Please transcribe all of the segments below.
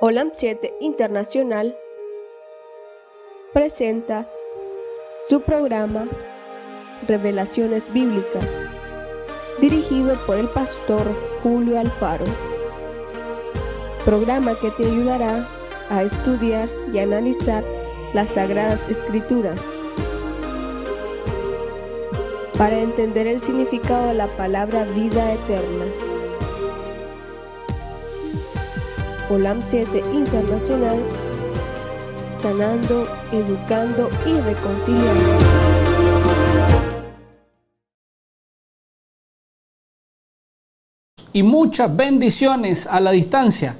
Olam 7 Internacional presenta su programa Revelaciones Bíblicas, dirigido por el pastor Julio Alfaro. Programa que te ayudará a estudiar y analizar las Sagradas Escrituras para entender el significado de la palabra vida eterna. Olam 7 Internacional, sanando, educando y reconciliando. Y muchas bendiciones a la distancia.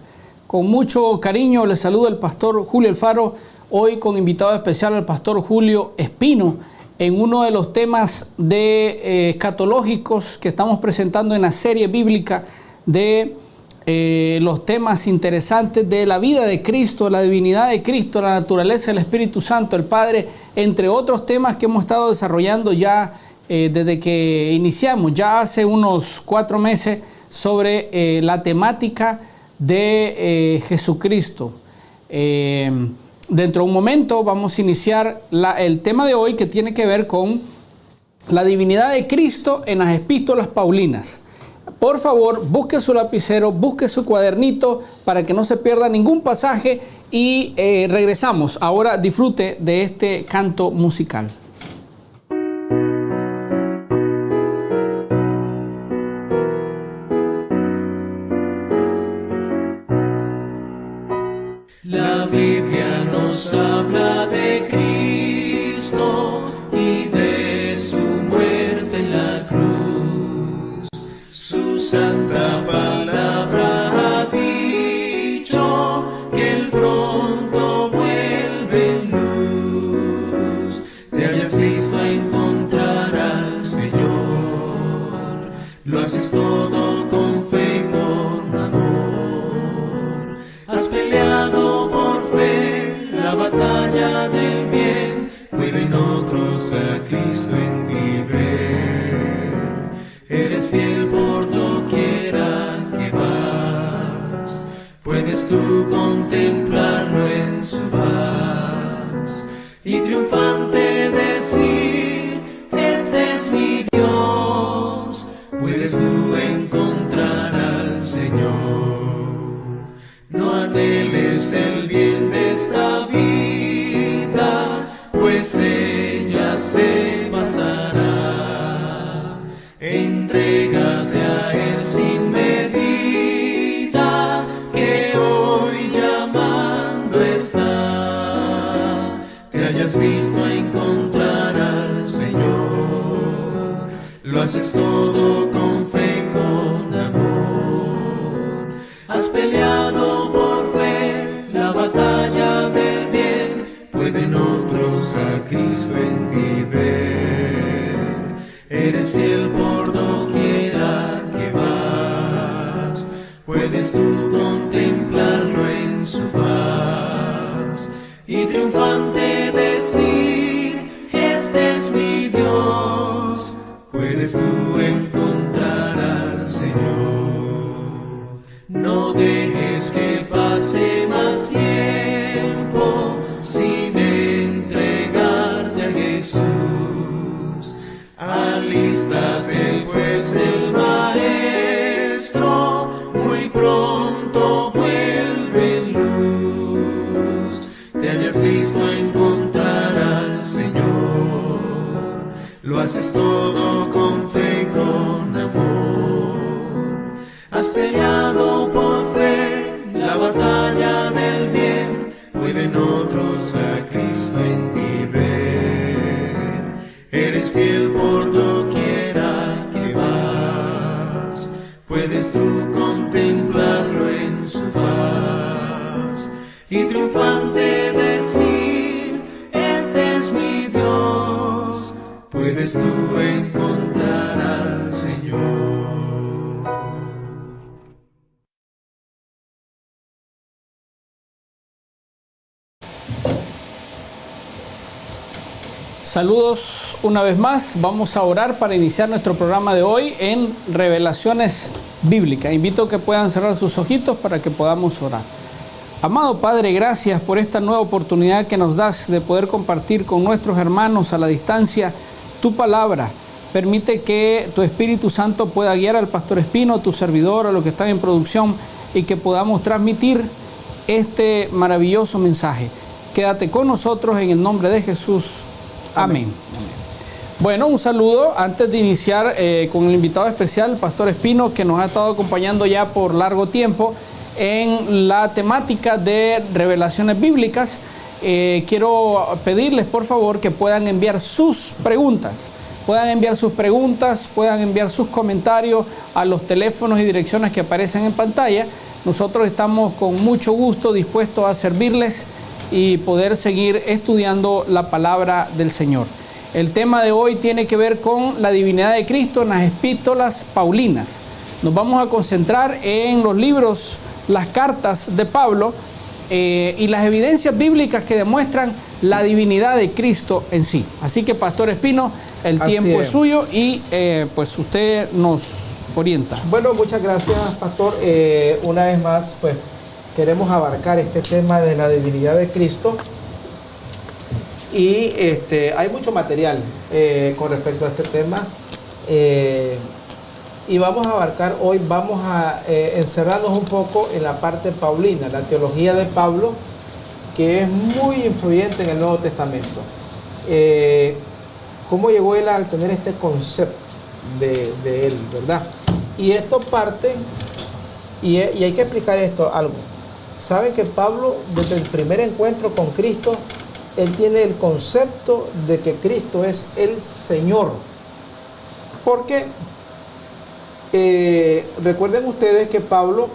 Con mucho cariño les saluda el pastor Julio Alfaro, hoy con invitado especial al pastor Julio Espino, en uno de los temas escatológicos que estamos presentando en la serie bíblica de los temas interesantes de la vida de Cristo, la divinidad de Cristo, la naturaleza del Espíritu Santo, el Padre, entre otros temas que hemos estado desarrollando ya desde que iniciamos, ya hace unos 4 meses, sobre la temática de Jesucristo. Dentro de un momento vamos a iniciar el tema de hoy, que tiene que ver con la divinidad de Cristo en las epístolas paulinas. Por favor, busque su lapicero, busque su cuadernito para que no se pierda ningún pasaje y regresamos. Ahora disfrute de este canto musical. La Biblia nos habla de Cristo y de su muerte en la cruz. Su santa palabra ha dicho que Él pronto vuelve en luz. Te hayas listo a encontrar al Señor, lo haces todo con fe y con amor. Has peleado por fe la batalla del bien, pueden otros a Cristo en ti ver. Eres fiel por doquiera que vas, puedes tú contemplarlo en su faz y triunfante decir: este es mi Dios. Puedes tú encontrar al Señor. No anheles el bien de esta vida, pues ella se pasará. Entrégate a Él sin medida, que hoy llamando está. Te hayas visto a encontrar al Señor, lo haces todo con fe y con amor. Has peleado por fe la batalla del bien, pueden otros a Cristo en ti ver. Eres fiel por doquiera que vas, puedes tú contemplarlo en su faz y triunfante decir: este es mi Dios. Puedes tú encontrar al Señor. No dejes que pase más tiempo sin entregarte a Jesús. Alístate pues, el Maestro muy pronto vuelve en luz. Te hayas listo a encontrar al Señor, lo haces todo con fe y con amor. Has peleado por fe la batalla del bien, pueden otros a Cristo en ti ver. Eres fiel por doquiera que vas, puedes tú contemplarlo en su faz y triunfante decir: este es mi Dios. Puedes tú encontrar al Señor. Saludos una vez más. Vamos a orar para iniciar nuestro programa de hoy en Revelaciones Bíblicas. Invito a que puedan cerrar sus ojitos para que podamos orar. Amado Padre, gracias por esta nueva oportunidad que nos das de poder compartir con nuestros hermanos a la distancia tu palabra. Permite que tu Espíritu Santo pueda guiar al Pastor Espino, tu servidor, a los que están en producción, y que podamos transmitir este maravilloso mensaje. Quédate con nosotros en el nombre de Jesús. Amén. Bueno, un saludo antes de iniciar con el invitado especial, el Pastor Espino, que nos ha estado acompañando ya por largo tiempo en la temática de revelaciones bíblicas. Quiero pedirles por favor que puedan enviar sus preguntas. Puedan enviar sus comentarios a los teléfonos y direcciones que aparecen en pantalla. Nosotros estamos con mucho gusto dispuestos a servirles y poder seguir estudiando la palabra del Señor. El tema de hoy tiene que ver con la divinidad de Cristo en las epístolas paulinas. Nos vamos a concentrar en los libros, las cartas de Pablo y las evidencias bíblicas que demuestran la divinidad de Cristo en sí. Así que, Pastor Espino, el tiempo es suyo y pues usted nos orienta. Bueno, muchas gracias, Pastor. Una vez más, pues queremos abarcar este tema de la divinidad de Cristo y hay mucho material con respecto a este tema y vamos a abarcar hoy, vamos a encerrarnos un poco en la parte paulina, la teología de Pablo, que es muy influyente en el Nuevo Testamento. ¿Cómo llegó él a tener este concepto de él, verdad? Y esto parte, y hay que explicar esto algo. Saben que Pablo, desde el primer encuentro con Cristo, él tiene el concepto de que Cristo es el Señor. Porque recuerden ustedes que Pablo,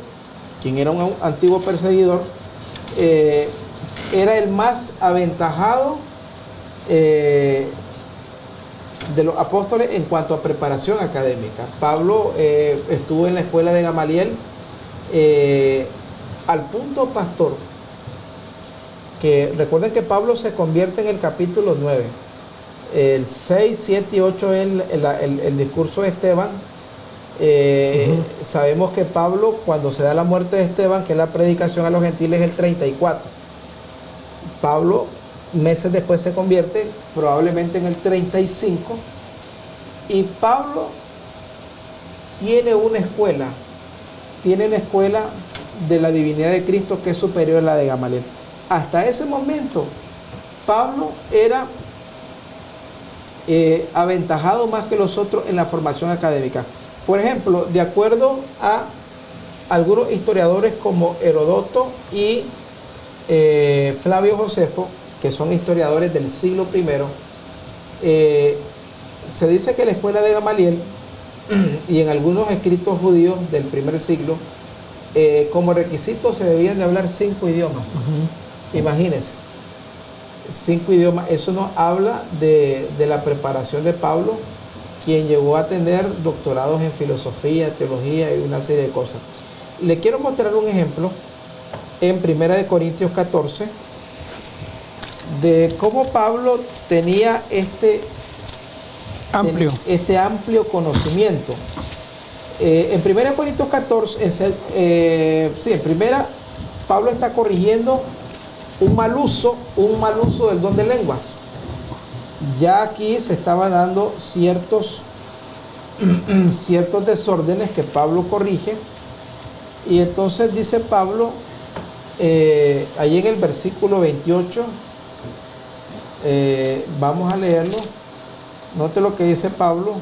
quien era un antiguo perseguidor, era el más aventajado de los apóstoles en cuanto a preparación académica. Pablo estuvo en la escuela de Gamaliel al punto, pastor, que recuerden que Pablo se convierte en el capítulo 9. El 6, 7 y 8 es el discurso de Esteban. Sabemos que Pablo, cuando se da la muerte de Esteban, que es la predicación a los gentiles, es el 34. Pablo meses después se convierte, probablemente en el 35, y Pablo tiene una escuela de la divinidad de Cristo que es superior a la de Gamaliel. Hasta ese momento Pablo era aventajado más que los otros en la formación académica. Por ejemplo, de acuerdo a algunos historiadores como Herodoto y Flavio Josefo, que son historiadores del siglo I, se dice que la escuela de Gamaliel y en algunos escritos judíos del primer siglo, como requisito se debían de hablar 5 idiomas. Imagínense, 5 idiomas. Eso nos habla de la preparación de Pablo, quien llegó a tener doctorados en filosofía, teología y una serie de cosas. Le quiero mostrar un ejemplo en 1 Corintios 14 de cómo Pablo tenía este amplio conocimiento. En 1 Corintios 14, en primera, Pablo está corrigiendo un mal uso del don de lenguas. Ya aquí se estaban dando ciertos desórdenes que Pablo corrige, y entonces dice Pablo, ahí en el versículo 28, vamos a leerlo. Note lo que dice Pablo,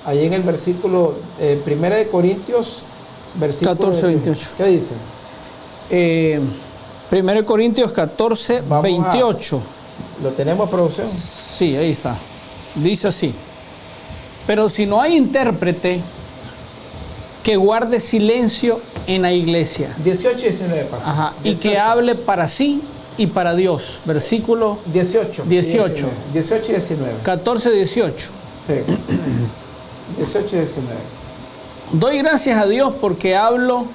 ahí en el versículo 1 de Corintios, versículo 14, 28. ¿Qué dice? 1 Corintios 14, 28. ¿Lo tenemos, producción? Sí, ahí está. Dice así: pero si no hay intérprete, que guarde silencio en la iglesia. 18 y 19. Ajá. 18. Y que hable para sí y para Dios. Versículo 18. 18. 18 y 19. 14, 18. Sí. 18 y 19. Doy gracias a Dios porque hablo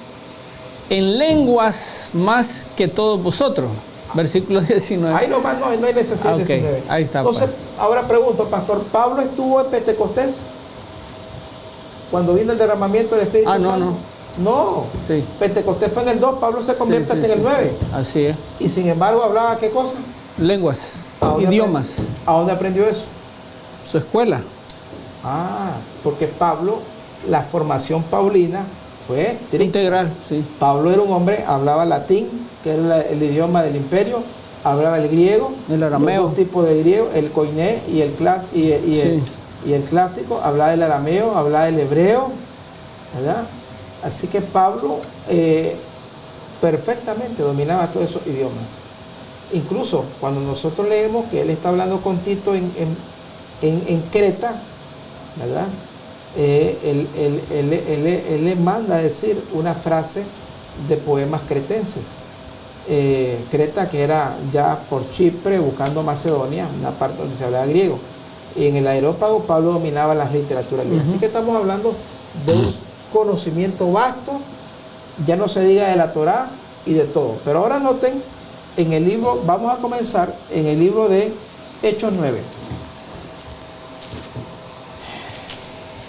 en lenguas más que todos vosotros. Versículo 19. Ahí nomás no hay necesidad de 19. Ahí está. Entonces, pues, ahora pregunto, pastor, ¿Pablo estuvo en Pentecostés? Cuando vino el derramamiento del Espíritu Santo. No. No, Sí. Pentecostés fue en el 2, Pablo se convierte Sí, hasta en el 9. sí. Así es. Y sin embargo hablaba ¿qué cosa? Lenguas, ¿A dónde idiomas, ¿A dónde aprendió eso? su escuela. Ah, porque Pablo, la formación paulina fue tripla. Integral, sí. Pablo era un hombre, hablaba latín, que era el idioma del imperio, hablaba el griego, El arameo. los dos tipos de griego, el koiné y el, Sí. y el clásico, hablaba el arameo, hablaba el hebreo, ¿verdad? Así que Pablo perfectamente dominaba todos esos idiomas. Incluso cuando nosotros leemos que él está hablando con Tito en Creta, ¿verdad? Él le manda a decir una frase de poemas cretenses. Creta, que era ya por Chipre, buscando Macedonia, una parte donde se hablaba griego. Y en el Areópago Pablo dominaba las literaturas griegas. Así que estamos hablando de un conocimiento vasto, ya no se diga de la Torá y de todo. Pero ahora noten, en el libro, vamos a comenzar en el libro de Hechos 9.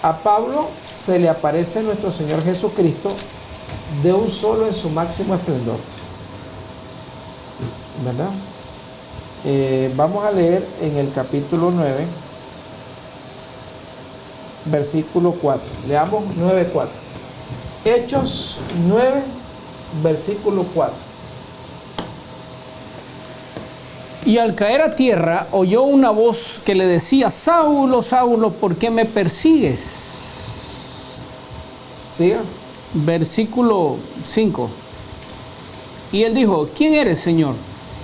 A Pablo se le aparece nuestro Señor Jesucristo de un solo en su máximo esplendor, ¿verdad? Vamos a leer en el capítulo 9, versículo 4. Leamos 9:4. Hechos 9, versículo 4. Y al caer a tierra oyó una voz que le decía: Saulo, Saulo, ¿por qué me persigues? Siga. Versículo 5. Y él dijo: ¿Quién eres, Señor?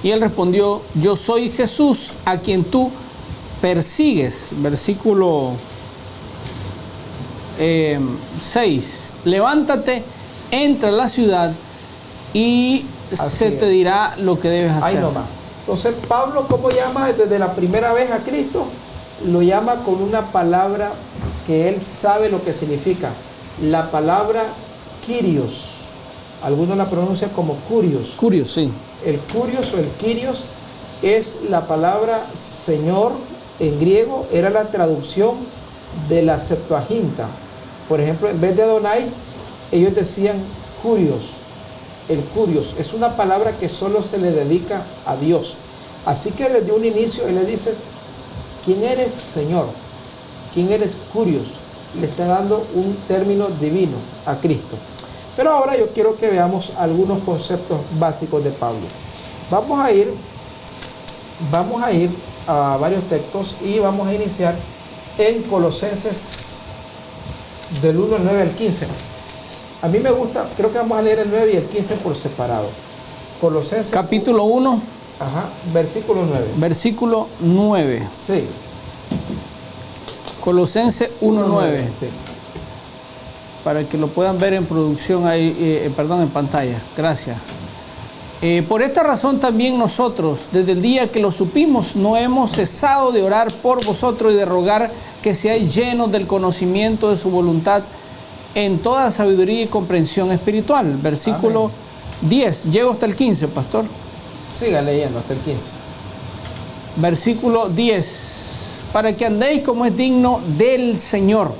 Y él respondió: Yo soy Jesús, a quien tú persigues. Versículo 6. Levántate, entra a la ciudad y Así se te es. dirá lo que debes hacer. Ahí nomás. Entonces Pablo, ¿cómo llama desde la primera vez a Cristo? Lo llama con una palabra que él sabe lo que significa. La palabra Kyrios. Algunos la pronuncian como Curios. Curioso, sí. El Curios o el Kyrios es la palabra Señor en griego, era la traducción de la Septuaginta. Por ejemplo, en vez de Adonai, ellos decían Curios. El Curios es una palabra que solo se le dedica a Dios. Así que desde un inicio él le dice: ¿quién eres, Señor? ¿Quién eres, Curios? Le está dando un término divino a Cristo. Pero ahora yo quiero que veamos algunos conceptos básicos de Pablo. Vamos a ir a varios textos y vamos a iniciar en Colosenses del 1 al 9 al 15. A mí me gusta, creo que vamos a leer el 9 y el 15 por separado. Colosenses Capítulo 1, versículo 9. versículo 9. Sí. Colosenses 1:9. Sí. Para que lo puedan ver en producción ahí, en pantalla. Gracias. Por esta razón también nosotros, desde el día que lo supimos, no hemos cesado de orar por vosotros y de rogar que seáis llenos del conocimiento de su voluntad en toda sabiduría y comprensión espiritual. Versículo Amén. 10. Llego hasta el 15, pastor. Siga leyendo hasta el 15. Versículo 10. Para que andéis como es digno del Señor,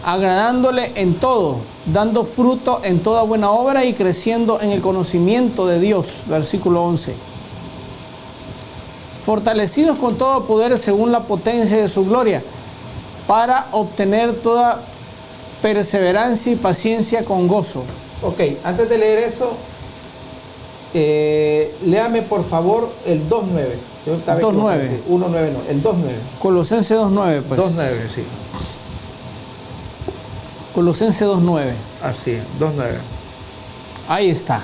agradándole en todo, dando fruto en toda buena obra y creciendo en el conocimiento de Dios. Versículo 11. Fortalecidos con todo poder según la potencia de su gloria, para obtener toda perseverancia y paciencia con gozo. Ok, antes de leer eso, léame por favor el 2.9. Yo estaba 2.9. sí, 1.9 no, el 2.9. Colosenses 2.9, pues. 2.9, sí. Colosenses 2.9. Así, 2.9. Ahí está.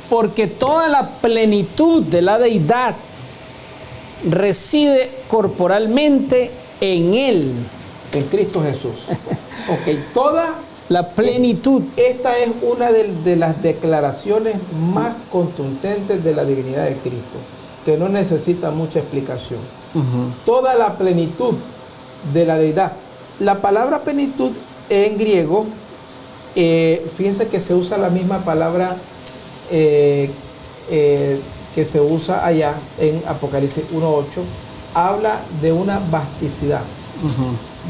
Porque toda la plenitud de la deidad reside corporalmente en Él. En Cristo Jesús. Ok, toda La plenitud. esta es una de las declaraciones más contundentes de la divinidad de Cristo, que no necesita mucha explicación. Toda la plenitud de la deidad. La palabra plenitud en griego, fíjense que se usa la misma palabra que se usa allá en Apocalipsis 1.8, habla de una vasticidad,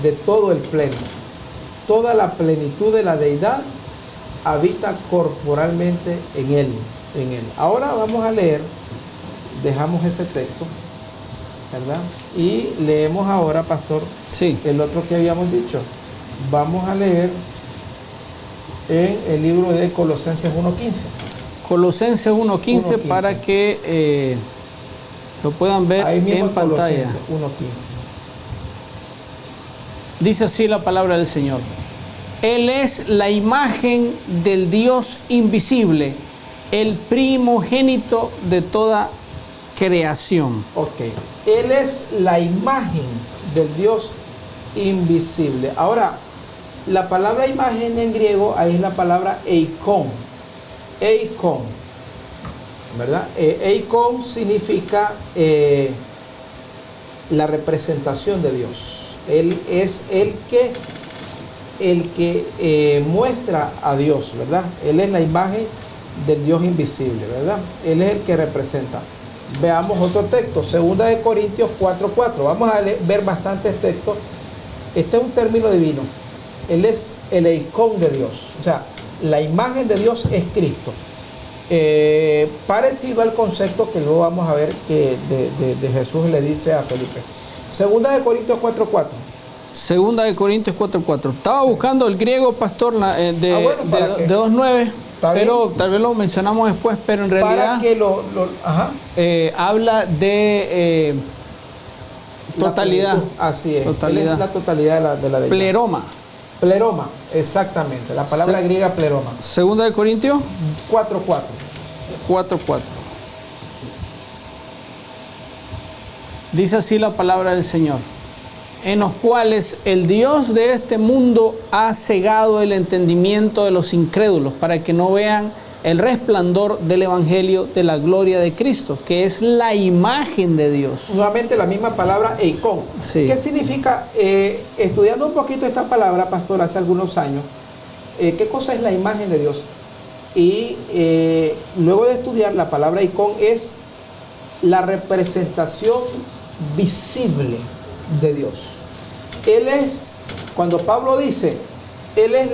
de todo el pleno. Toda la plenitud de la deidad habita corporalmente en él. Ahora vamos a leer, dejamos ese texto, ¿verdad? Y leemos ahora, pastor, Sí. el otro que habíamos dicho. Vamos a leer en el libro de Colosenses 1:15. Colosenses 1:15 1:15. para que lo puedan ver Ahí mismo en pantalla. Colosenses 1:15. Dice así la palabra del Señor. Él es la imagen del Dios invisible, el primogénito de toda creación. Ok. Él es la imagen del Dios invisible. Ahora, la palabra imagen en griego, ahí es la palabra eikon. Eikon. ¿Verdad? Eikon significa la representación de Dios. Él es el que muestra a Dios, ¿verdad? Él es la imagen del Dios invisible, ¿verdad? Él es el que representa. Veamos otro texto, 2 de Corintios 4:4. Vamos a ver bastantes textos. Este es un término divino. Él es el eikon de Dios. O sea, la imagen de Dios es Cristo. Parecido al concepto que luego vamos a ver que de Jesús le dice a Felipe. 2 de Corintios 4:4. 2 de Corintios 4:4. Estaba buscando el griego, pastor, de 2:9, pero tal vez lo mencionamos después, pero en realidad para que habla de totalidad. plenitud. Así es. Totalidad. Él es la totalidad de la deidad. Pleroma. Pleroma, exactamente. La palabra griega pleroma. 2 de Corintios 4:4. 4:4. Dice así la palabra del Señor, en los cuales el Dios de este mundo ha cegado el entendimiento de los incrédulos para que no vean el resplandor del evangelio de la gloria de Cristo, que es la imagen de Dios. Nuevamente la misma palabra eikon. Sí. ¿Qué significa? Estudiando un poquito esta palabra, pastor, hace algunos años, ¿qué cosa es la imagen de Dios? Y luego de estudiar la palabra eikon es la representación visible de Dios. Él es, cuando Pablo dice, Él es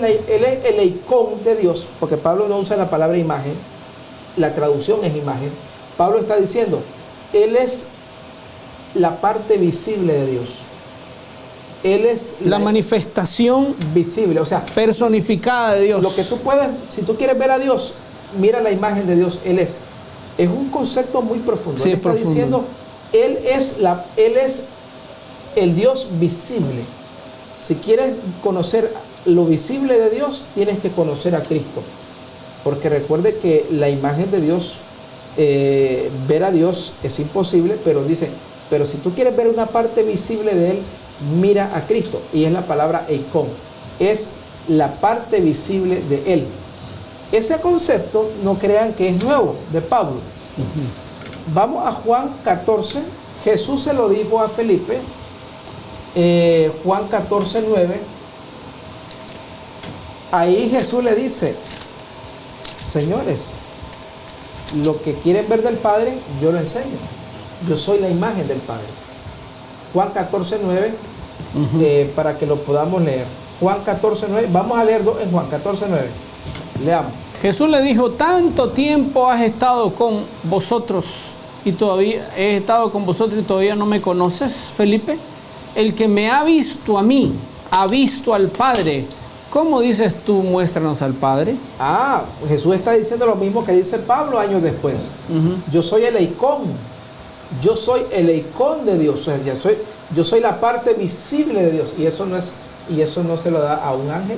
el eikon de Dios, porque Pablo no usa la palabra imagen, la traducción es imagen. Pablo está diciendo, Él es la parte visible de Dios. Él es La manifestación visible, o sea, personificada de Dios. lo que tú puedes, si tú quieres ver a Dios, mira la imagen de Dios. Él es un concepto muy profundo. Sí, Él es está profundo. diciendo, Él es el Dios visible. Si quieres conocer lo visible de Dios, tienes que conocer a Cristo. Porque recuerde que la imagen de Dios, ver a Dios es imposible, pero dice, pero si tú quieres ver una parte visible de Él, mira a Cristo. Y es la palabra eikon. Es la parte visible de Él. Ese concepto no crean que es nuevo de Pablo. Vamos a Juan 14. Jesús se lo dijo a Felipe. Juan 14:9. Ahí Jesús le dice, señores, lo que quieren ver del Padre, yo lo enseño. Yo soy la imagen del Padre. Juan 14:9, para que lo podamos leer. Juan 14:9, vamos a leer en Juan 14:9. Leamos. Jesús le dijo, tanto tiempo has estado con vosotros y todavía he estado con vosotros y todavía no me conoces, Felipe. El que me ha visto a mí, ha visto al Padre. ¿Cómo dices tú, muéstranos al Padre? Jesús está diciendo lo mismo que dice Pablo años después. Yo soy el eikon. Yo soy el eikon de Dios. O sea, yo soy la parte visible de Dios. Y eso no se lo da a un ángel.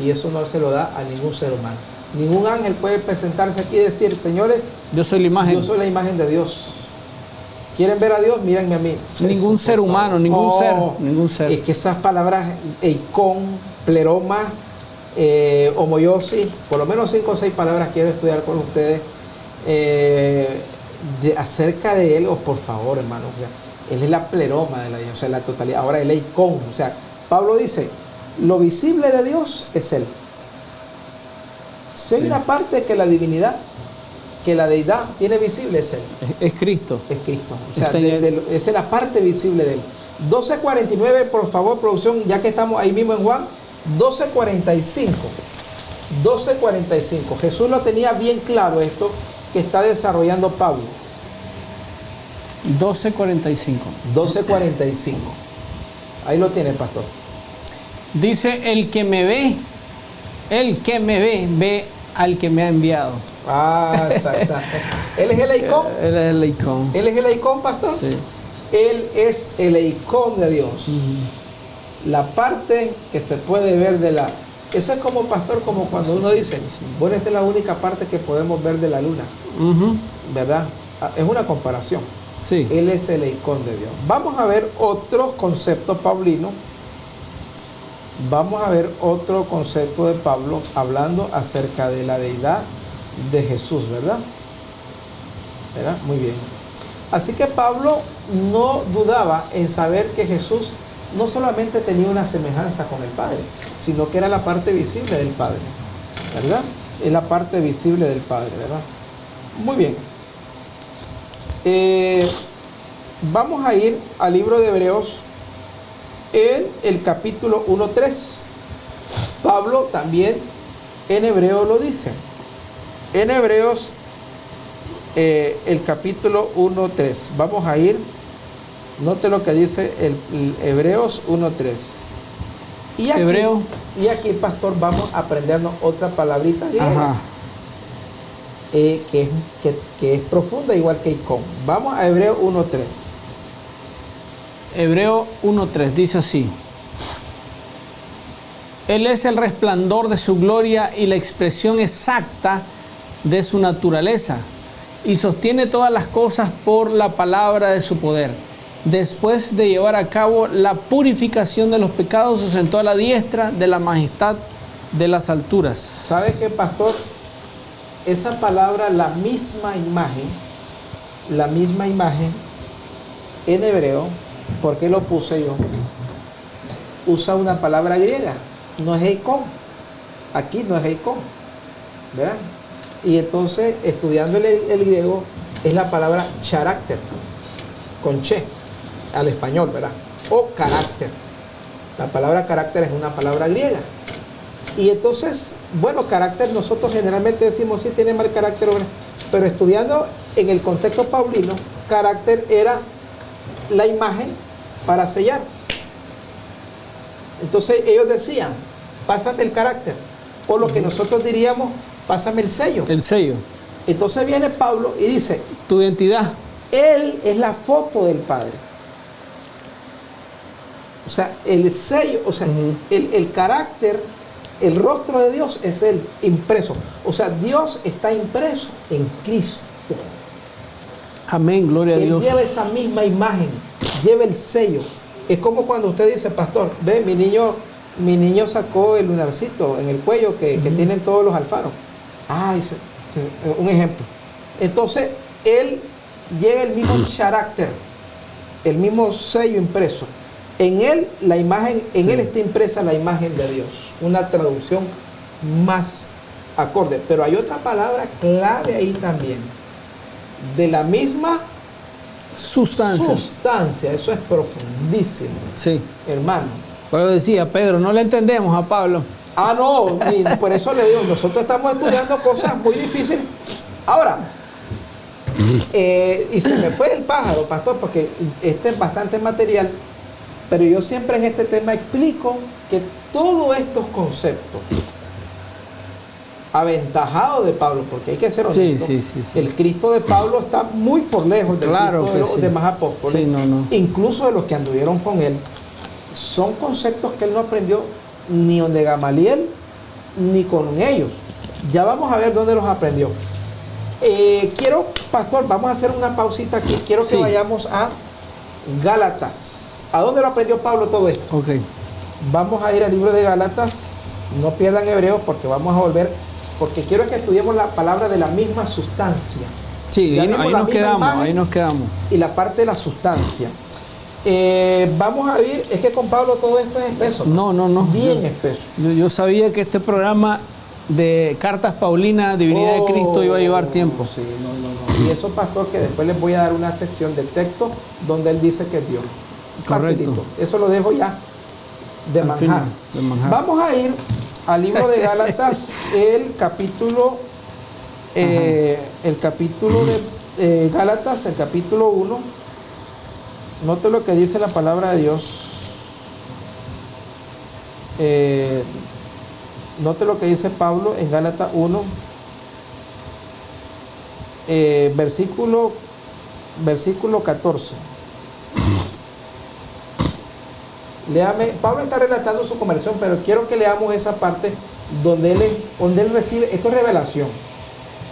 Y eso no se lo da a ningún ser humano. Ningún ángel puede presentarse aquí y decir, señores, yo soy la imagen. Yo soy la imagen de Dios. ¿Quieren ver a Dios? Mírenme a mí. Ningún Eso, ser humano, ningún ser. Es que esas palabras, eikon, pleroma, homoiosis, por lo menos 5 o 6 palabras quiero estudiar con ustedes acerca de Él. Por favor, hermanos, Él es la pleroma de la Dios, o sea, la totalidad. Ahora el eikon, o sea, Pablo dice, lo visible de Dios es Él. Si hay una parte que la divinidad, que la deidad tiene visible, es Él. Es Cristo. Es Cristo. O sea, esa es la parte visible de Él. 12:49, por favor, producción, ya que estamos ahí mismo en Juan. 12:45. 12:45. Jesús lo tenía bien claro esto que está desarrollando Pablo. 12:45. 12:45. Ahí lo tiene, pastor. Dice, el que me ve, ve al que me ha enviado. Ah, exacto. Él es el Eicón. Él es el Eicón. Él es el Eicón, pastor. Sí. Él es el Eicón de Dios. La parte que se puede ver de la... Eso es como, pastor, como cuando uno dice, bueno, esta es la única parte que podemos ver de la luna. ¿Verdad? Es una comparación. Sí. Él es el Eicón de Dios. Vamos a ver otro concepto paulino. Vamos a ver otro concepto de Pablo hablando acerca de la deidad de Jesús, ¿verdad? ¿Verdad? Muy bien. Así que Pablo no dudaba en saber que Jesús no solamente tenía una semejanza con el Padre, sino que era la parte visible del Padre, ¿verdad? Es la parte visible del Padre, ¿verdad? Muy bien. Vamos a ir al libro de Hebreos en el capítulo 1:3. Pablo también en Hebreo lo dice. En Hebreos, el capítulo 1:3. Vamos a ir, note lo que dice el Hebreos 1:3. Y aquí, pastor, vamos a aprendernos otra palabrita griega. Que es profunda, igual que Icón. Vamos a Hebreo 1:3. Hebreo 1:3 dice así: Él es el resplandor de su gloria y la expresión exacta de su naturaleza, y sostiene todas las cosas por la palabra de su poder. Después de llevar a cabo la purificación de los pecados, se sentó a la diestra de la majestad de las alturas. ¿Sabe qué, pastor? Esa palabra, la misma imagen en hebreo, ¿por qué lo puse yo? Usa una palabra griega, no es eikon. Aquí no es eikon, ¿verdad? Y entonces, estudiando el griego, es la palabra carácter, con che, al español, ¿verdad? O carácter. La palabra carácter es una palabra griega. Y entonces, bueno, carácter, nosotros generalmente decimos, sí, tiene mal carácter, pero estudiando en el contexto paulino, carácter era la imagen para sellar. Entonces ellos decían, pásame el carácter, o lo que nosotros diríamos, pásame el sello. El sello. Entonces viene Pablo y dice, tu identidad. Él es la foto del Padre. O sea, el sello, o sea, el carácter, el rostro de Dios es Él impreso. O sea, Dios está impreso en Cristo. Amén, gloria a Dios. Él lleva esa misma imagen, lleva el sello. Es como cuando usted dice, pastor, ve, mi niño sacó el lunarcito en el cuello que tienen todos los alfaros. Ah, dice, un ejemplo. Entonces, él lleva el mismo carácter, el mismo sello impreso. En él, la imagen, en él está impresa la imagen de Dios. Una traducción más acorde. Pero hay otra palabra clave ahí también. De la misma sustancia. Eso es profundísimo. Sí. Hermano. Pero decía Pedro, no le entendemos a Pablo. Ah, no, por eso le digo, nosotros estamos estudiando cosas muy difíciles. Ahora, y se me fue el pájaro, pastor, porque este es bastante material, pero yo siempre en este tema explico que todos estos conceptos aventajados de Pablo, porque hay que ser honesto, sí. el Cristo de Pablo está muy por lejos del Cristo de los demás apóstoles, incluso de los que anduvieron con él. Son conceptos que él no aprendió ni donde Gamaliel ni con ellos. Ya vamos a ver dónde los aprendió. Quiero, pastor, vamos a hacer una pausita aquí. Quiero que vayamos a Gálatas. ¿A dónde lo aprendió Pablo todo esto? Okay. Vamos a ir al libro de Gálatas. No pierdan Hebreos porque vamos a volver, porque quiero que estudiemos la palabra de la misma sustancia. Sí, ahí nos quedamos. Y la parte de la sustancia. Vamos a ver, es que con Pablo todo esto es espeso. No. Bien espeso. Yo sabía que este programa de Cartas Paulinas, Divinidad de Cristo, iba a llevar tiempo. Sí, no. Y eso, pastor, que después les voy a dar una sección de texto donde él dice que es Dios. Correcto. Facilito. Eso lo dejo ya de manjar. De manjar. Vamos a ir al libro de Gálatas, el capítulo de Gálatas, el capítulo 1. Note lo que dice la palabra de Dios. Note lo que dice Pablo en Gálatas 1, versículo 14. Léame, Pablo está relatando su conversión, pero quiero que leamos esa parte donde él recibe, esto es revelación.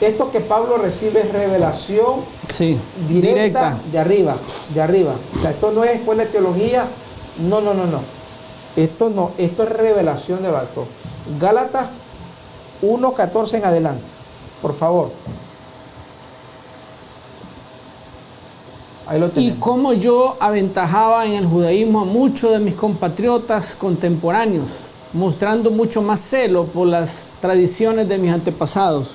Esto que Pablo recibe es revelación, sí, directa de arriba. O sea, esto no es escuela de teología, no. Esto no, esto es revelación de Bartol. Gálatas 1:14 en adelante, por favor. Ahí lo tenemos. Y como yo aventajaba en el judaísmo a muchos de mis compatriotas contemporáneos, mostrando mucho más celo por las tradiciones de mis antepasados.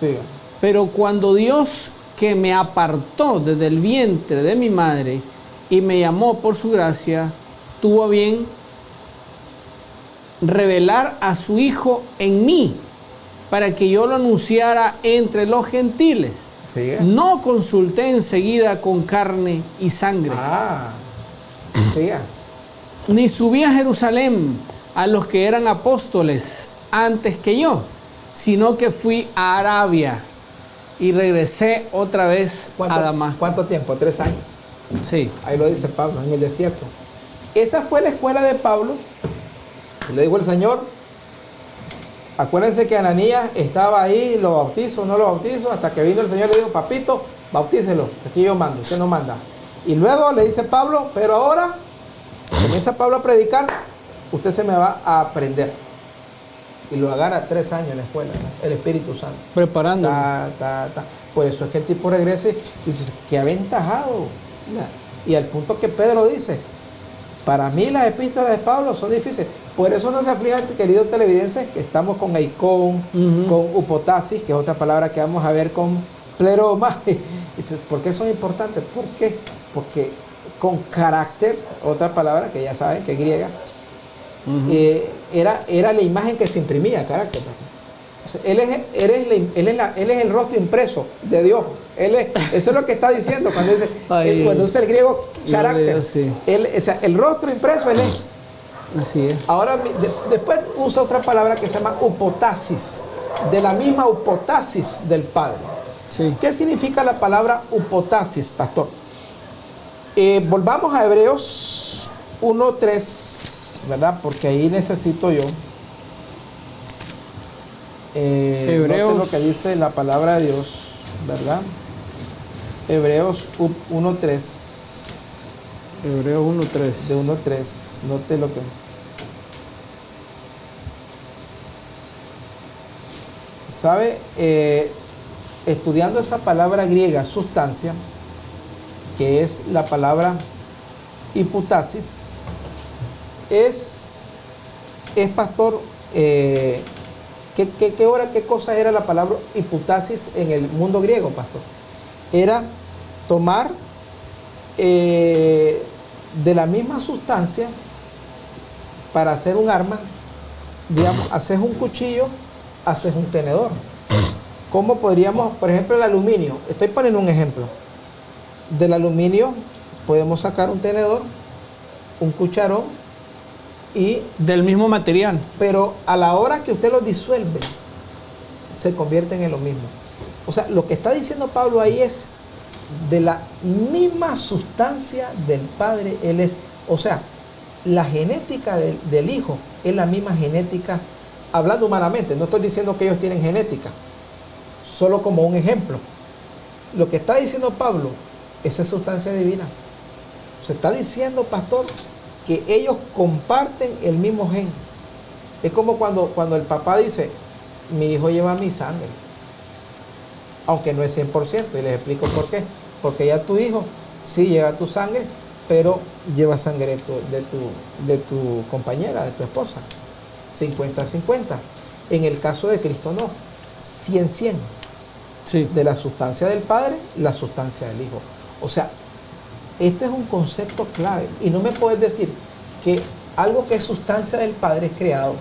Siga. Pero cuando Dios, que me apartó desde el vientre de mi madre y me llamó por su gracia, tuvo a bien revelar a su Hijo en mí, para que yo lo anunciara entre los gentiles. Sigue. No consulté enseguida con carne y sangre, Siga. ni subí a Jerusalén a los que eran apóstoles antes que yo, sino que fui a Arabia y regresé otra vez a Damasco. ¿Cuánto tiempo? 3 años. Sí. Ahí lo dice Pablo, en el desierto. Esa fue la escuela de Pablo. Le dijo el Señor, acuérdense que Ananías estaba ahí, lo bautizo, no lo bautizo, hasta que vino el Señor y le dijo, papito, bautícelo, aquí yo mando, usted no manda. Y luego le dice Pablo, pero ahora comienza Pablo a predicar, usted se me va a aprender. Y lo agarra 3 años en la escuela, el Espíritu Santo. Preparando. Por eso es que el tipo regrese y dice, qué aventajado. Y al punto que Pedro dice, para mí las epístolas de Pablo son difíciles. Por eso no se aflijan, queridos televidentes, que estamos con eikon, con upotasis, que es otra palabra que vamos a ver con pleroma. ¿Por qué son importantes? ¿Por qué? Porque con carácter, otra palabra que ya saben que es griega, era la imagen que se imprimía, carácter. O sea, él es el rostro impreso de Dios. Eso es lo que está diciendo cuando dice, cuando usa el griego carácter. Sí. O sea, el rostro impreso, él es. Así es. Ahora, después usa otra palabra que se llama upotasis, de la misma upotasis del Padre. Sí. ¿Qué significa la palabra upotasis, pastor? Volvamos a Hebreos 1:3, ¿verdad? Porque ahí necesito yo. Hebreos. Note lo que dice la palabra de Dios, ¿verdad? Hebreos 1:3. Hebreos 1:3. De 1:3. Note lo que. ¿Sabe? Estudiando esa palabra griega, sustancia, que es la palabra hiputasis, es pastor, ¿qué cosa era la palabra hiputasis en el mundo griego, pastor? Era tomar de la misma sustancia para hacer un arma, digamos, haces un cuchillo, haces un tenedor. ¿Cómo podríamos, por ejemplo, el aluminio? Estoy poniendo un ejemplo. Del aluminio podemos sacar un tenedor, un cucharón y... Del mismo material. Pero a la hora que usted lo disuelve, se convierten en lo mismo. O sea, lo que está diciendo Pablo ahí es de la misma sustancia del Padre. Él es, o sea, la genética del Hijo es la misma genética, hablando humanamente. No estoy diciendo que ellos tienen genética, solo como un ejemplo. Lo que está diciendo Pablo, esa es sustancia divina. Se está diciendo, pastor, que ellos comparten el mismo gen. Es como cuando el papá dice, mi hijo lleva mi sangre, aunque no es 100%, y les explico por qué. Porque ya tu hijo sí lleva tu sangre, pero lleva sangre de tu compañera, de tu esposa. 50-50. En el caso de Cristo no, 100-100. Sí. De la sustancia del Padre, la sustancia del Hijo. O sea, este es un concepto clave. Y no me puedes decir que algo que es sustancia del Padre es creado.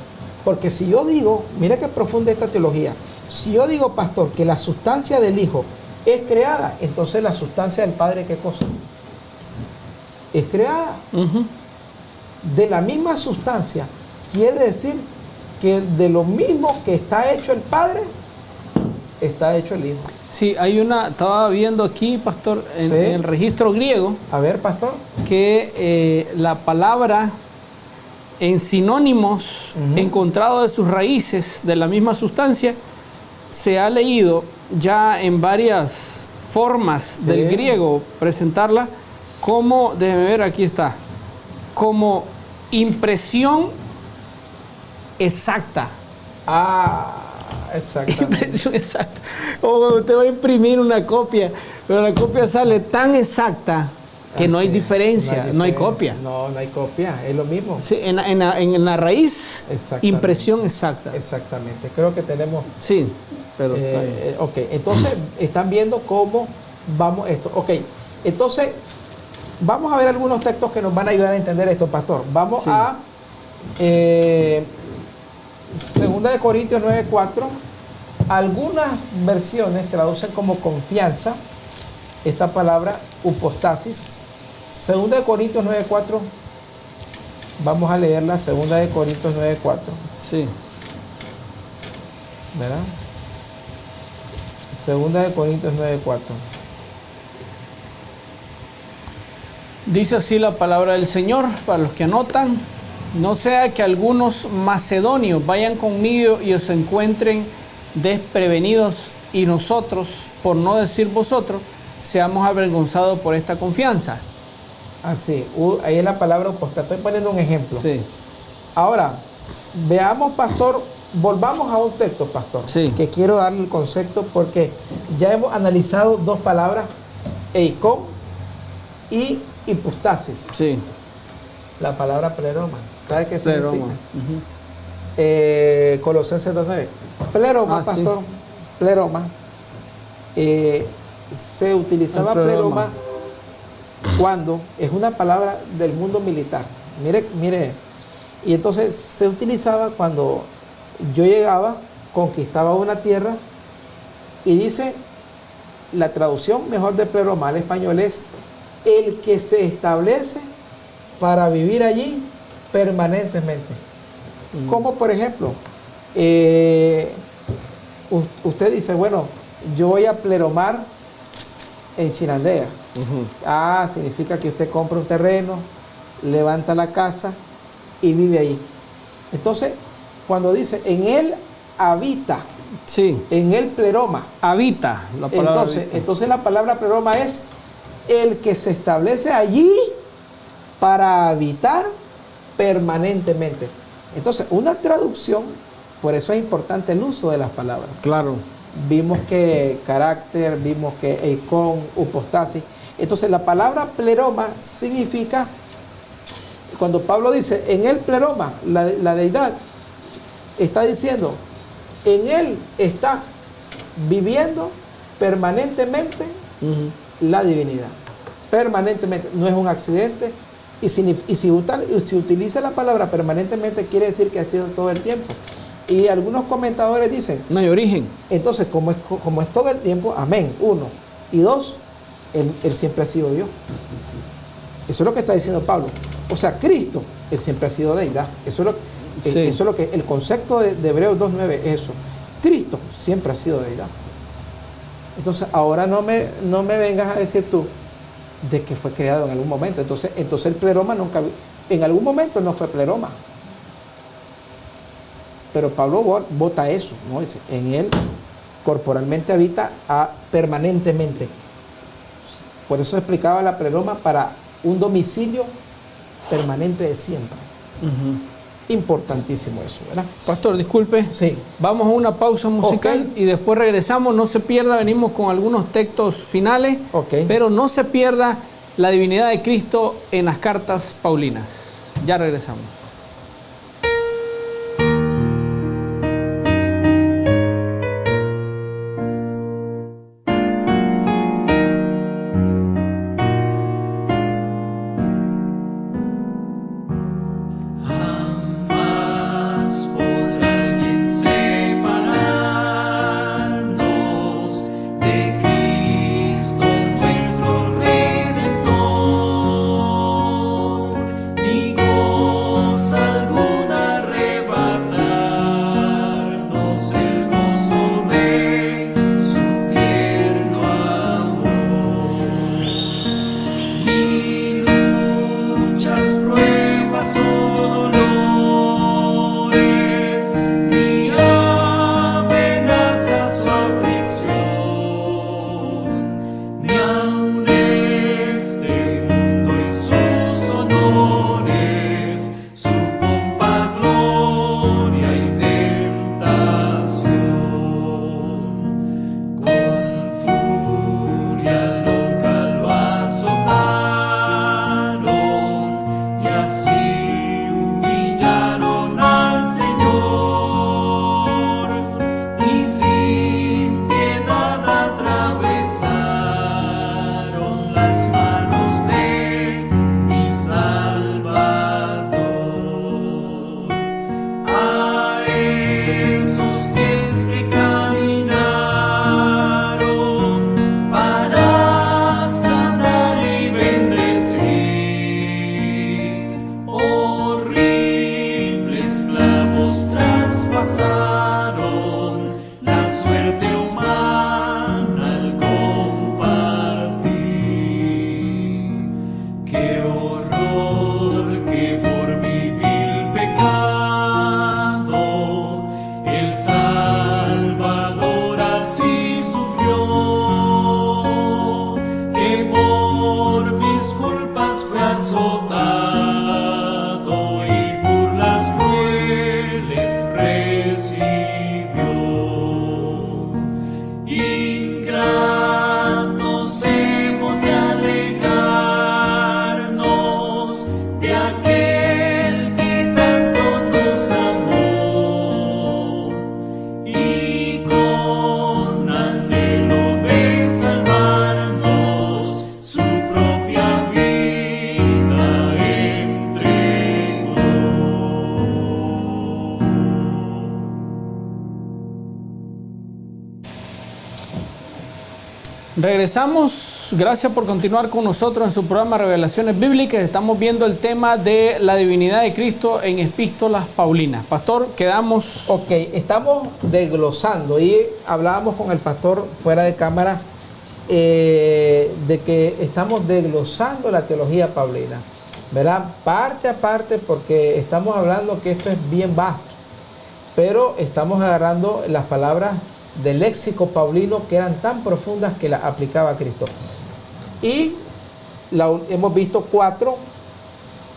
Porque si yo digo, mira qué profunda esta teología, si yo digo, pastor, que la sustancia del Hijo es creada, entonces la sustancia del Padre, ¿qué cosa? Es creada. De la misma sustancia, quiere decir que de lo mismo que está hecho el Padre, está hecho el Hijo. Sí, estaba viendo aquí, pastor, en Sí. el registro griego, A ver, pastor. que la palabra en sinónimos encontrados de sus raíces de la misma sustancia se ha leído ya en varias formas Sí. del griego presentarla como, déjeme ver, aquí está, como impresión exacta. Ah, exactamente. Impresión exacta. O usted va a imprimir una copia, pero la copia sale tan exacta que no hay Así, diferencia, no hay copia. No, no hay copia, es lo mismo. Sí, en la raíz, Exactamente. impresión exacta. Exactamente, creo que tenemos... Sí, pero está bien. ok, entonces están viendo cómo vamos esto. Ok, entonces vamos a ver algunos textos que nos van a ayudar a entender esto, pastor. Vamos Sí. a 2 de Corintios 9:4. Algunas versiones traducen como confianza esta palabra upostasis. 2 de Corintios 9:4. Vamos a leerla, 2 de Corintios 9:4. Sí. ¿Verdad? 2 de Corintios 9:4. Dice así la palabra del Señor, para los que anotan: no sea que algunos macedonios vayan conmigo y os encuentren desprevenidos, y nosotros, por no decir vosotros, seamos avergonzados por esta confianza. Así, ahí es la palabra upostasis. Estoy poniendo un ejemplo. Sí. Ahora, veamos, pastor, volvamos a un texto, pastor, Sí. que quiero darle el concepto porque ya hemos analizado dos palabras, eikon y hipostasis. Sí. La palabra pleroma, ¿sabe qué Pleroma. significa? Ujú. Colosenses 2:9. Pleroma, Sí. pastor, pleroma. Se utilizaba El pleroma. pleroma cuando es una palabra del mundo militar. Mire, y entonces se utilizaba cuando yo llegaba, conquistaba una tierra, y dice, la traducción mejor de pleroma al español es el que se establece para vivir allí permanentemente. Como por ejemplo, usted dice, bueno, yo voy a pleromar en Chinandega. Ah, significa que usted compra un terreno, levanta la casa y vive ahí. Entonces, cuando dice, en él habita, Sí. en él pleroma. Habita, la palabra habita. Entonces la palabra pleroma es el que se establece allí para habitar permanentemente. Entonces, una traducción, por eso es importante el uso de las palabras. Claro. Vimos que carácter, vimos que eikon, upostasis. Entonces, la palabra pleroma significa, cuando Pablo dice, en él pleroma, la deidad, está diciendo, en él está viviendo permanentemente la divinidad. Permanentemente, no es un accidente. Y si utiliza la palabra permanentemente, quiere decir que ha sido todo el tiempo. Y algunos comentadores dicen, No hay origen. entonces, como es todo el tiempo, amén, 1. Y 2, él siempre ha sido Dios. Eso es lo que está diciendo Pablo. O sea, Cristo, él siempre ha sido deidad. Eso es lo que el concepto de Hebreos 2:9 es eso. Cristo siempre ha sido deidad. Entonces, ahora no me vengas a decir tú de que fue creado en algún momento. Entonces el pleroma nunca, en algún momento no fue pleroma. Pero Pablo vota eso, ¿no? Dice, en él corporalmente habita permanentemente. Por eso explicaba la pleroma para un domicilio permanente de siempre. Importantísimo eso, ¿verdad? Pastor, disculpe. Sí. Vamos a una pausa musical Ok. y después regresamos. No se pierda, venimos con algunos textos finales, Ok. pero no se pierda la divinidad de Cristo en las cartas paulinas. Ya regresamos. Jamás podrá Regresamos, gracias por continuar con nosotros en su programa Revelaciones Bíblicas. Estamos viendo el tema de la divinidad de Cristo en Epístolas Paulinas. Pastor, quedamos... Ok, estamos desglosando y hablábamos con el pastor fuera de cámara de que estamos desglosando la teología paulina, ¿verdad? Parte a parte, porque estamos hablando que esto es bien vasto, pero estamos agarrando las palabras del léxico paulino que eran tan profundas que las aplicaba a Cristo. Y hemos visto 4,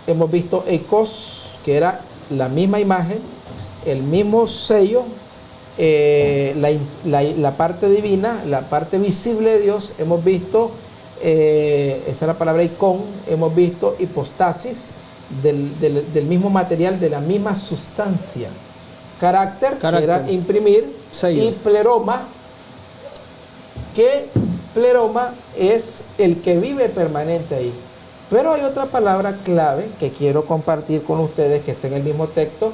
hemos visto eikos, que era la misma imagen, el mismo sello, la parte divina, la parte visible de Dios. Hemos visto, esa es la palabra icón, hemos visto hipostasis del mismo material, de la misma sustancia. Carácter, que era imprimir, sello. Y pleroma, que pleroma es el que vive permanente ahí. Pero hay otra palabra clave que quiero compartir con ustedes, que está en el mismo texto,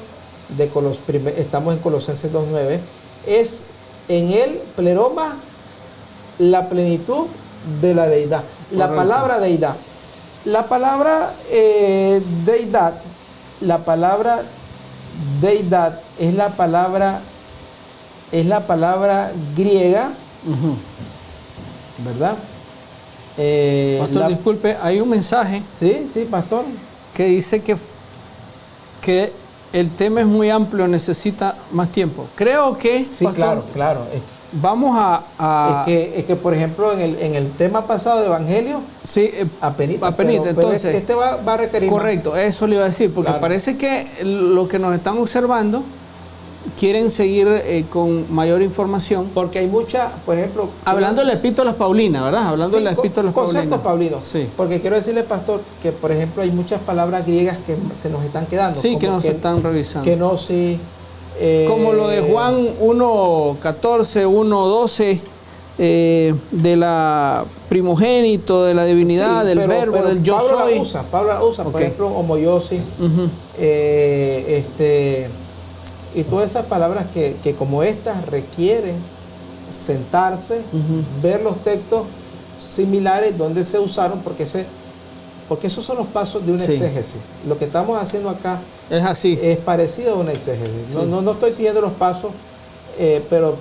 estamos en Colosenses 2:9, es en el pleroma la plenitud de la deidad. Correcto. La palabra deidad. La palabra deidad, deidad es la palabra griega, ¿verdad? Pastor, disculpe, hay un mensaje. Sí, pastor. Que dice que el tema es muy amplio, necesita más tiempo. Creo que, sí, pastor, claro. Vamos a... Es que, por ejemplo, en el tema pasado de Evangelio, sí, apenita, entonces, este va a requerir correcto, más. Eso le iba a decir, porque claro, parece que lo que nos están observando quieren seguir con mayor información. Porque hay mucha, por ejemplo... Hablando de las epístolas paulinas, ¿verdad? Hablando de las epístolas paulinas. Conceptos paulinos. Sí. Porque quiero decirle, pastor, que por ejemplo hay muchas palabras griegas que se nos están quedando. Sí, que nos están revisando. Que no, sí... como lo de Juan 1:14, 1:12, de la primogénito, de la divinidad, sí, del verbo, del yo soy. Pablo usa, por ejemplo, homoiosis, y todas esas palabras que como estas requieren sentarse, ver los textos similares donde se usaron, porque esos son los pasos de una exégesis. Lo que estamos haciendo acá es así. Es parecido a una exégesis. Sí. No estoy siguiendo los pasos, pero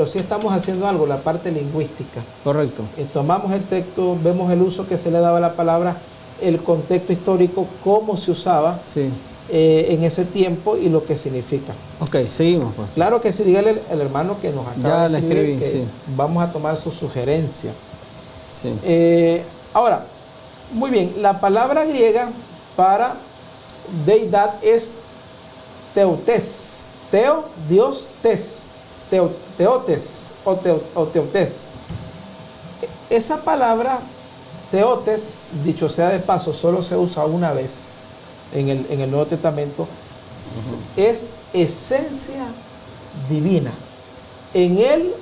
sí estamos haciendo algo, la parte lingüística. Correcto. Tomamos el texto, vemos el uso que se le daba a la palabra, el contexto histórico, cómo se usaba en ese tiempo y lo que significa. Ok, seguimos. Pues. Claro que sí, dígale al hermano que nos acaba de escribir que vamos a tomar su sugerencia. Sí. Ahora, muy bien, la palabra griega para deidad es teotes. Teo, Dios, tes. Teotes o teotes. Esa palabra teotes, dicho sea de paso, solo se usa una vez en el Nuevo Testamento. Es esencia divina. En el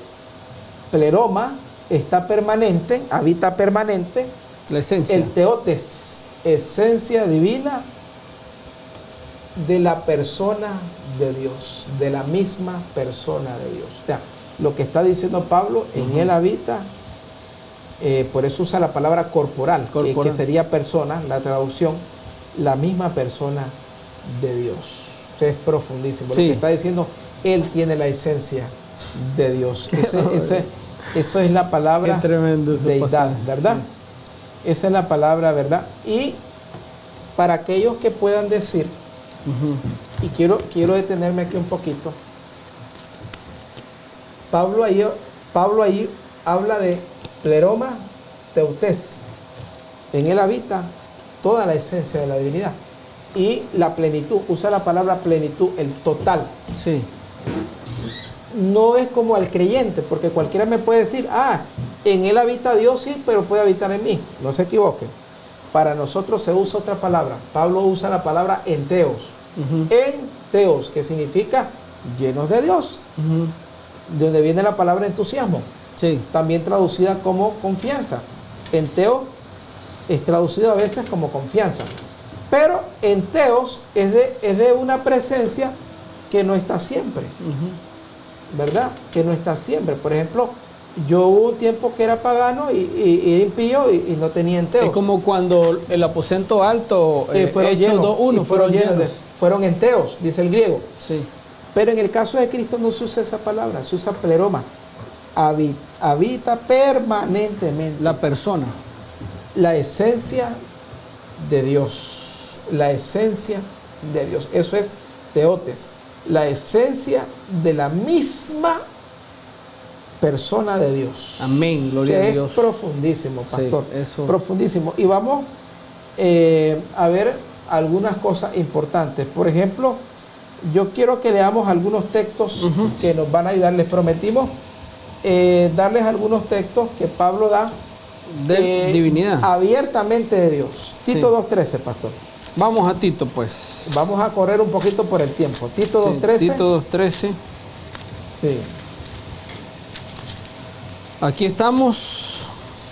pleroma está permanente, habita permanente. La esencia. El teotes, esencia divina de la persona de Dios, de la misma persona de Dios. O sea, lo que está diciendo Pablo, en él habita, por eso usa la palabra corporal. Que sería persona, la traducción, la misma persona de Dios. O sea, es profundísimo. Sí. Lo que está diciendo, él tiene la esencia de Dios. Eso es la palabra deidad, ¿verdad? Sí. Esa es la palabra, ¿verdad? Y para aquellos que puedan decir, y quiero detenerme aquí un poquito, Pablo ahí habla de pleroma teutes. En él habita toda la esencia de la divinidad. Y la plenitud, usa la palabra plenitud, el total. Sí. No es como al creyente, porque cualquiera me puede decir, en él habita Dios, sí, pero puede habitar en mí. No se equivoquen. Para nosotros se usa otra palabra. Pablo usa la palabra enteos. Enteos, que significa llenos de Dios. De donde viene la palabra entusiasmo. Sí. También traducida como confianza. Enteo es traducido a veces como confianza. Pero enteos es de una presencia que no está siempre. ¿Verdad? Que no está siempre. Por ejemplo, Yo hubo un tiempo que era pagano y era impío y no tenía enteos. Es como cuando el aposento alto, fueron Hechos llenos, 2:1, y fueron llenos llenos. fueron enteos, dice el griego. Sí. Pero en el caso de Cristo no se usa esa palabra, se usa pleroma. Habita permanentemente. La persona. La esencia de Dios. La esencia de Dios. Eso es teotes. La esencia de la misma persona de Dios. Amén, gloria a Dios. Es profundísimo, pastor. Sí, eso. Profundísimo. Y vamos a ver algunas cosas importantes. Por ejemplo, yo quiero que leamos algunos textos que nos van a ayudar. Les prometimos darles algunos textos que Pablo da De divinidad. abiertamente de Dios. Tito Sí. 2.13, pastor. Vamos a Tito, pues. Vamos a correr un poquito por el tiempo. Tito Sí, 2.13. Tito 2:13. Sí, Aquí estamos.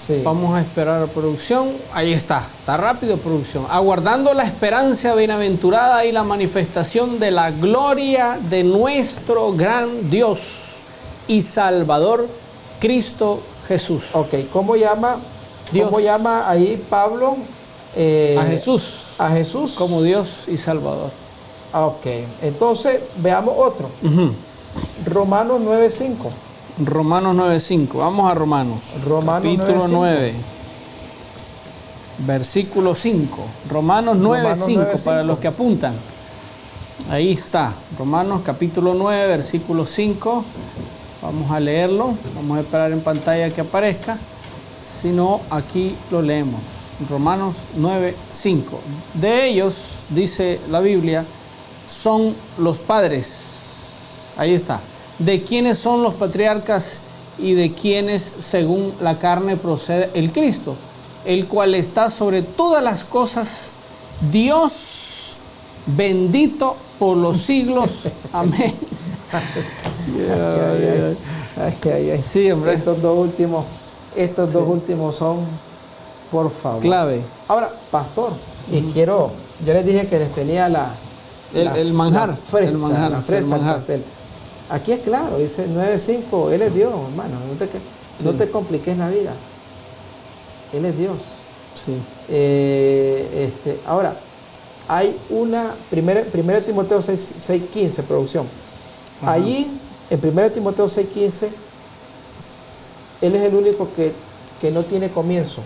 sí. Vamos a esperar a producción. Ahí está. Está rápido, producción. Aguardando la esperanza bienaventurada y la manifestación de la gloria de nuestro gran Dios y Salvador, Cristo Jesús. Ok, ¿cómo llama Dios. ahí Pablo? A Jesús A Jesús. como Dios y Salvador. Ok, entonces veamos otro. Ujú. Romanos 9.5. Romanos 9:5. Vamos a Romanos. Romanos Capítulo 9:5. 9. Versículo 5. Romanos 9:5 9:5. para los que apuntan. Ahí está. Romanos capítulo 9, versículo 5. Vamos a leerlo. Vamos a esperar en pantalla que aparezca. Si no, aquí lo leemos. Romanos 9:5. De ellos, dice la Biblia, son los padres. Ahí está. De quienes son los patriarcas y de quienes según la carne procede el Cristo, el cual está sobre todas las cosas, Dios bendito por los siglos. Amén. Ay. Sí, hombre. Estos dos últimos son, por favor. Clave. Ahora, pastor, y yo les dije que les tenía El manjar. la fresa, El manjar, la sí, fresa el al manjar. pastel. Aquí es claro, dice 9.5, Él es Dios, hermano, no te compliques la vida. Él es Dios. Sí. Ahora, hay una, 1 Timoteo 6.15, producción. Ajá. Allí, en 1 Timoteo 6.15, Él es el único que no tiene comienzo.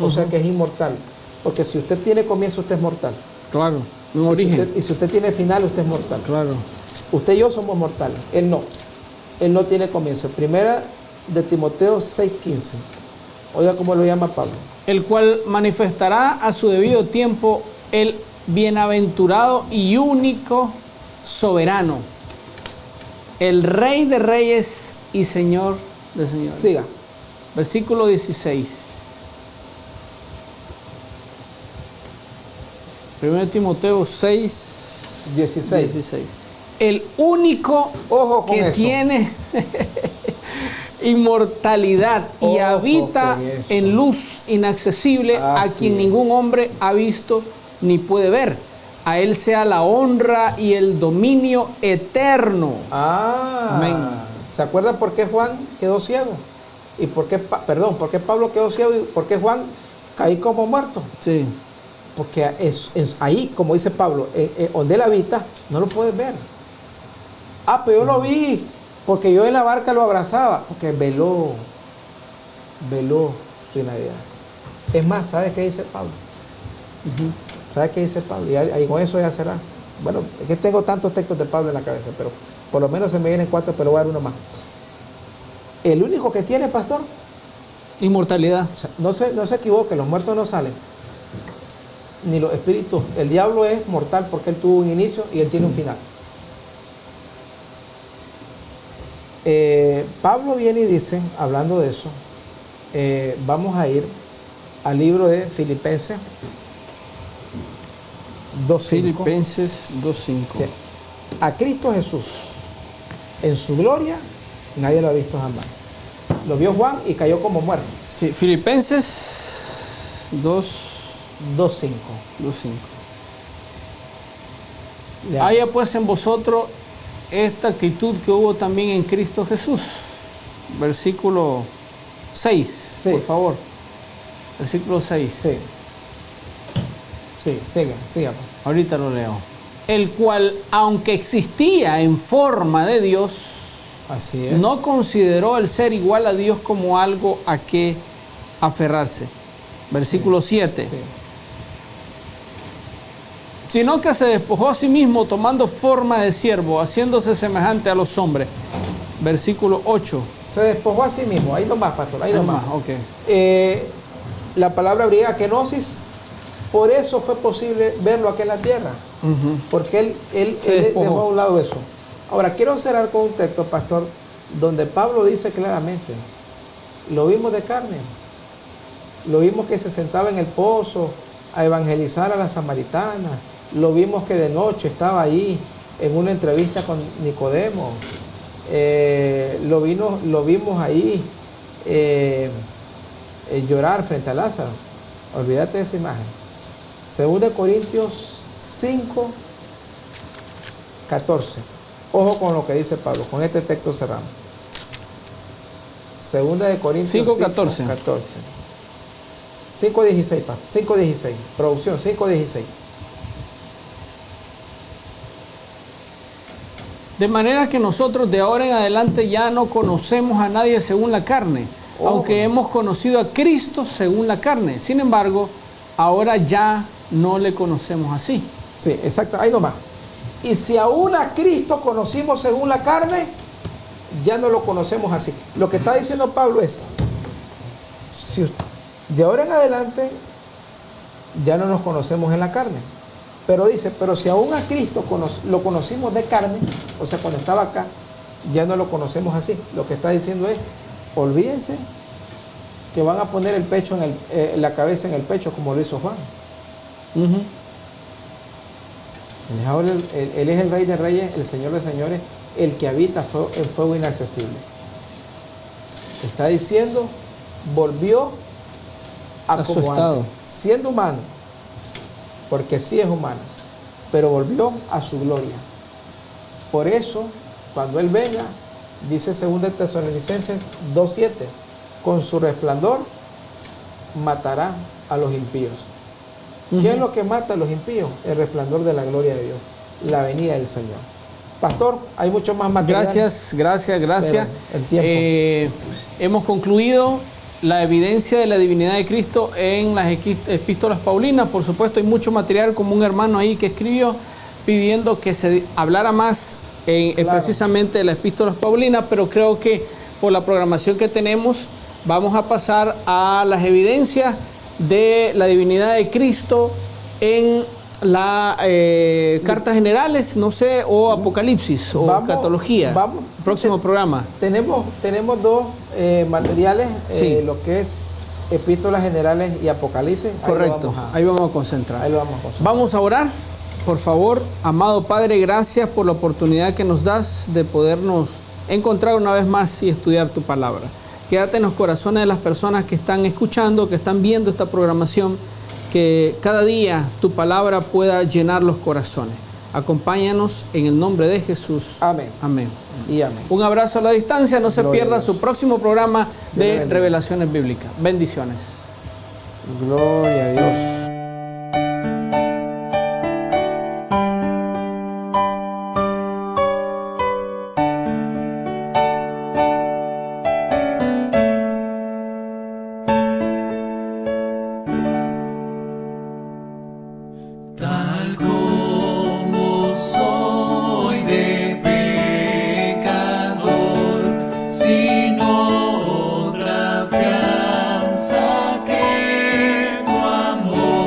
O sea que es inmortal. Porque si usted tiene comienzo, usted es mortal. Claro. Un Y origen. si usted tiene final, usted es mortal. Claro. Usted y yo somos mortales. Él no. Él no tiene comienzo. 1 Timoteo 6.15. Oiga cómo lo llama Pablo. El cual manifestará a su debido tiempo el bienaventurado y único soberano, el Rey de Reyes y Señor de Señores. Siga. Versículo 16. 1 Timoteo 6, 16. El único Ojo con que eso. tiene inmortalidad y Ojo habita con eso. en luz inaccesible, a Así quien es. ningún hombre ha visto ni puede ver. A él sea la honra y el dominio eterno. Amén. ¿Se acuerdan por qué Juan quedó ciego? ¿Y por qué, por qué Pablo quedó ciego y por qué Juan caí como muerto? Sí. Porque ahí, como dice Pablo, donde él habita, no lo puedes ver. Pero yo lo vi, porque yo en la barca lo abrazaba, porque veló su inactividad. Es más, ¿sabe qué dice Pablo? ¿Sabe qué dice Pablo? Y ahí con eso ya será. Bueno, es que tengo tantos textos de Pablo en la cabeza, pero por lo menos se me vienen 4, pero voy a dar uno más. El único que tiene, pastor, Inmortalidad. o sea, no se equivoque, los muertos no salen. Ni los espíritus. El diablo es mortal porque él tuvo un inicio y él tiene un final. Pablo viene y dice, hablando de eso, vamos a ir al libro de Filipenses 2.5. Filipenses 2:5. Sí. A Cristo Jesús, en su gloria, nadie lo ha visto jamás. Lo vio Juan y cayó como muerto. Sí, Filipenses 2.5. 2:5. Ya. Haya pues en vosotros esta actitud que hubo también en Cristo Jesús, versículo 6, Sí. por favor. Versículo 6. Sí. Sí, siga. Ahorita lo leo. El cual, aunque existía en forma de Dios, Así es. no consideró el ser igual a Dios como algo a que aferrarse. Versículo 7. Sí. Sino que se despojó a sí mismo tomando forma de siervo, haciéndose semejante a los hombres. Versículo 8. Se despojó a sí mismo. Ahí nomás, pastor. Ahí nomás. Ok. La palabra griega kenosis, por eso fue posible verlo aquí en la tierra. Ujú. Porque él Se despojó. dejó a un lado eso. Ahora, quiero cerrar con un texto, pastor, donde Pablo dice claramente, lo vimos de carne, lo vimos que se sentaba en el pozo a evangelizar a la samaritana, lo vimos que de noche estaba ahí en una entrevista con Nicodemo, lo vimos ahí llorar frente a Lázaro. Olvídate de esa imagen. 2 Corintios 5, 14. Ojo con lo que dice Pablo. Con este texto cerramos. 2 Corintios 5, 14. 5:16, pastor. 5:16. Producción, 5:16. De manera que nosotros de ahora en adelante ya no conocemos a nadie según la carne, aunque hemos conocido a Cristo según la carne. Sin embargo, ahora ya no le conocemos así. Sí, exacto. Ahí nomás. Y si aún a Cristo conocimos según la carne, ya no lo conocemos así. Lo que está diciendo Pablo es, si de ahora en adelante ya no nos conocemos en la carne. Pero dice, pero si aún a Cristo lo conocimos de carne, o sea, cuando estaba acá, ya no lo conocemos así. Lo que está diciendo es, olvídense que van a poner el pecho la cabeza en el pecho como lo hizo Juan. Ujú. Ahora él es el Rey de Reyes, el Señor de Señores, el que habita en fuego inaccesible. Está diciendo, volvió A su como estado. antes, siendo humano, porque sí es humano, pero volvió a su gloria. Por eso, cuando Él venga, dice 2 Tesalonicenses 2:7, con su resplandor matará a los impíos. ¿Qué es lo que mata a los impíos? El resplandor de la gloria de Dios, la venida del Señor. Pastor, hay mucho más material. Gracias. Pero el tiempo. Hemos concluido la evidencia de la divinidad de Cristo en las epístolas paulinas. Por supuesto, hay mucho material, como un hermano ahí que escribió pidiendo que se hablara más Claro. precisamente de las epístolas paulinas, pero creo que por la programación que tenemos vamos a pasar a las evidencias de la divinidad de Cristo en las cartas generales, no sé, o Apocalipsis, o Catología. Próximo programa. Tenemos dos materiales, Sí. lo que es epístolas generales y Apocalipsis. Correcto, ahí vamos a concentrar. Ahí lo vamos a concentrar. Vamos a orar, por favor. Amado Padre, gracias por la oportunidad que nos das de podernos encontrar una vez más y estudiar tu palabra. Quédate en los corazones de las personas que están escuchando, que están viendo esta programación, que cada día tu palabra pueda llenar los corazones. Acompáñanos en el nombre de Jesús. Amén. Amén. Y amén. Un abrazo a la distancia. No se Gloria a pierda Dios. su próximo programa Dios le de bendiga. Revelaciones Bíblicas. Bendiciones. Gloria a Dios. Tal como soy de pecador, sin otra fianza que tu amor.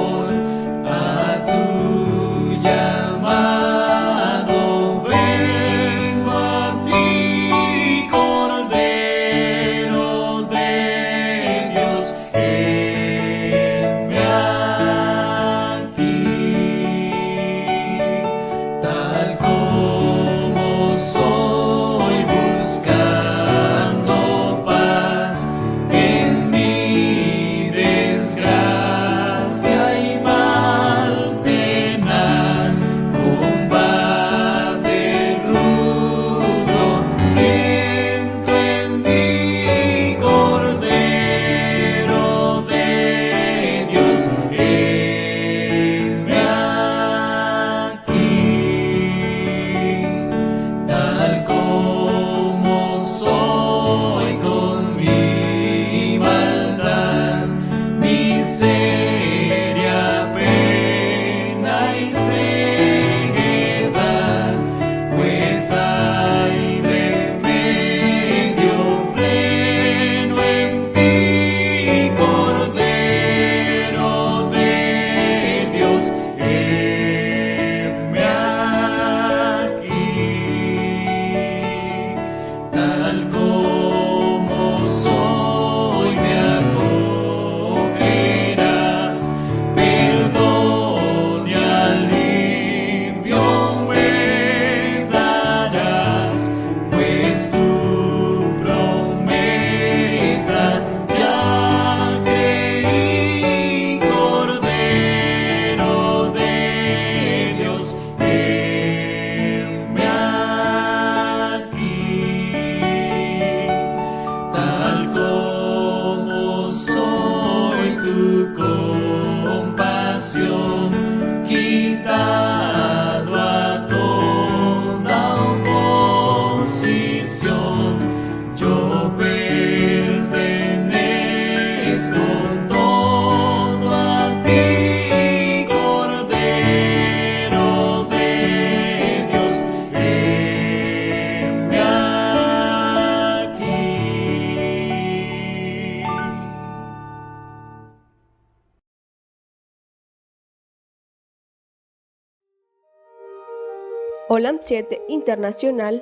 OLAM 7 Internacional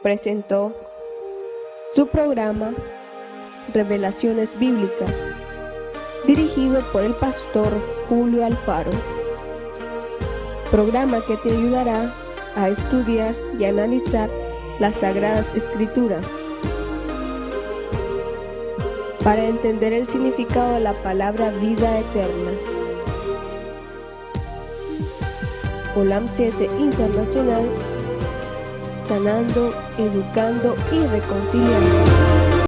presentó su programa Revelaciones Bíblicas, dirigido por el pastor Julio Alfaro. Programa que te ayudará a estudiar y analizar las Sagradas Escrituras para entender el significado de la palabra vida eterna. OLAM 7 Internacional, sanando, educando y reconciliando.